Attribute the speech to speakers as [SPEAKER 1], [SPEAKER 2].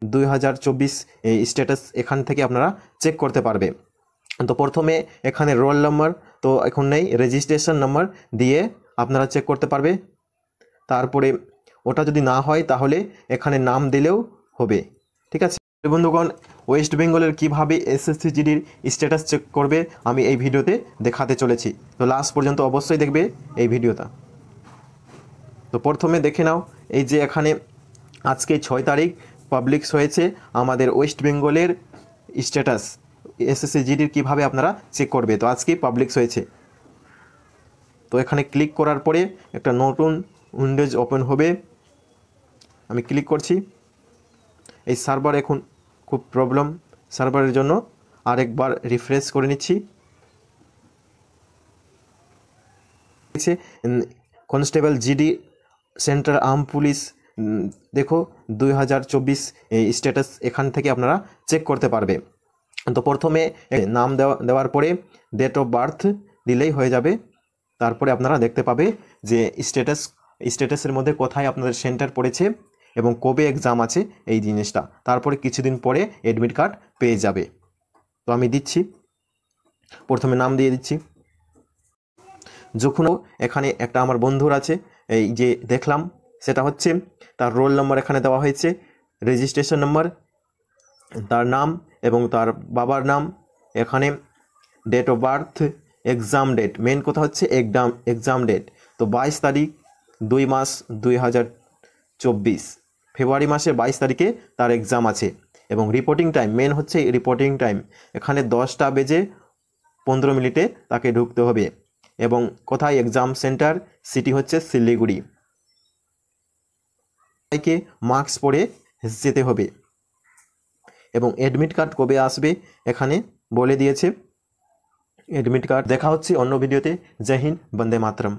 [SPEAKER 1] 2024 এই স্ট্যাটাস এখান থেকে আপনারা চেক করতে পারবে। তো প্রথমে এখানে রোল নাম্বার তো এখন নেই, রেজিস্ট্রেশন নাম্বার দিয়ে আপনারা চেক করতে পারবে। তারপরে ওটা যদি না হয় তাহলে এখানে নাম দিলেও হবে, ঠিক আছে বন্ধুগণ। ওয়েস্ট বেঙ্গলের কীভাবে এসএসসি জিডির স্ট্যাটাস চেক করবে আমি এই ভিডিওতে দেখাতে চলেছি, তো লাস্ট পর্যন্ত অবশ্যই দেখবে এই ভিডিওটা। তো প্রথমে দেখে নাও, এই যে এখানে আজকে 6 তারিখ পাবলিশ হয়েছে আমাদের ওয়েস্ট বেঙ্গলের স্ট্যাটাস এসএসসি জিডির কীভাবে আপনারা চেক করবে, তো আজকেই পাবলিশ হয়েছে। তো এখানে ক্লিক করার পরে একটা নতুন উইন্ডোজ ওপেন হবে, আমি ক্লিক করছি। এই সার্ভার এখন খুব প্রবলেম, সার্ভারের জন্য আরেকবার রিফ্রেশ করে নিচ্ছি। Constable GD central arm police, দেখো 2024 এই স্ট্যাটাস এখান থেকে আপনারা চেক করতে পারবে। তো প্রথমে নাম দেওয়ার পরে ডেট অফ বার্থ দিলেই হয়ে যাবে। তারপরে আপনারা দেখতে পাবে যে স্ট্যাটাসের মধ্যে কোথায় আপনাদের সেন্টার পড়েছে এবং কবে এক্সাম আছে এই জিনিসটা। তারপরে কিছুদিন পরে অ্যাডমিট কার্ড পেয়ে যাবে। তো আমি দিচ্ছি, প্রথমে নাম দিয়ে দিচ্ছি। যখন এখানে একটা আমার বন্ধুর আছে, এই যে দেখলাম সেটা হচ্ছে তার রোল নাম্বার এখানে দেওয়া হয়েছে, রেজিস্ট্রেশন নাম্বার, তার নাম এবং তার বাবার নাম, এখানে date of birth, exam date, main কথা হচ্ছে এক্সাম ডেট। তো 22 তারিখ 2 মাস 2024, ফেব্রুয়ারি মাসের 22 তারিখে তার এক্সাম আছে। এবং রিপোর্টিং টাইম, মেন হচ্ছে রিপোর্টিং টাইম, এখানে 10টা বেজে 15 মিনিটে তাকে ঢুকতে হবে। এবং কোথায় এক্সাম সেন্টার, সিটি হচ্ছে শিলিগুড়ি। তাইকে মাস্ক পরে যেতে হবে। এবং অ্যাডমিট কার্ড কবে আসবে এখানে বলে দিয়েছে। অ্যাডমিট কার্ড দেখা হচ্ছে অন্য ভিডিওতে। জয় হিন্দ, বন্দে মাতরম।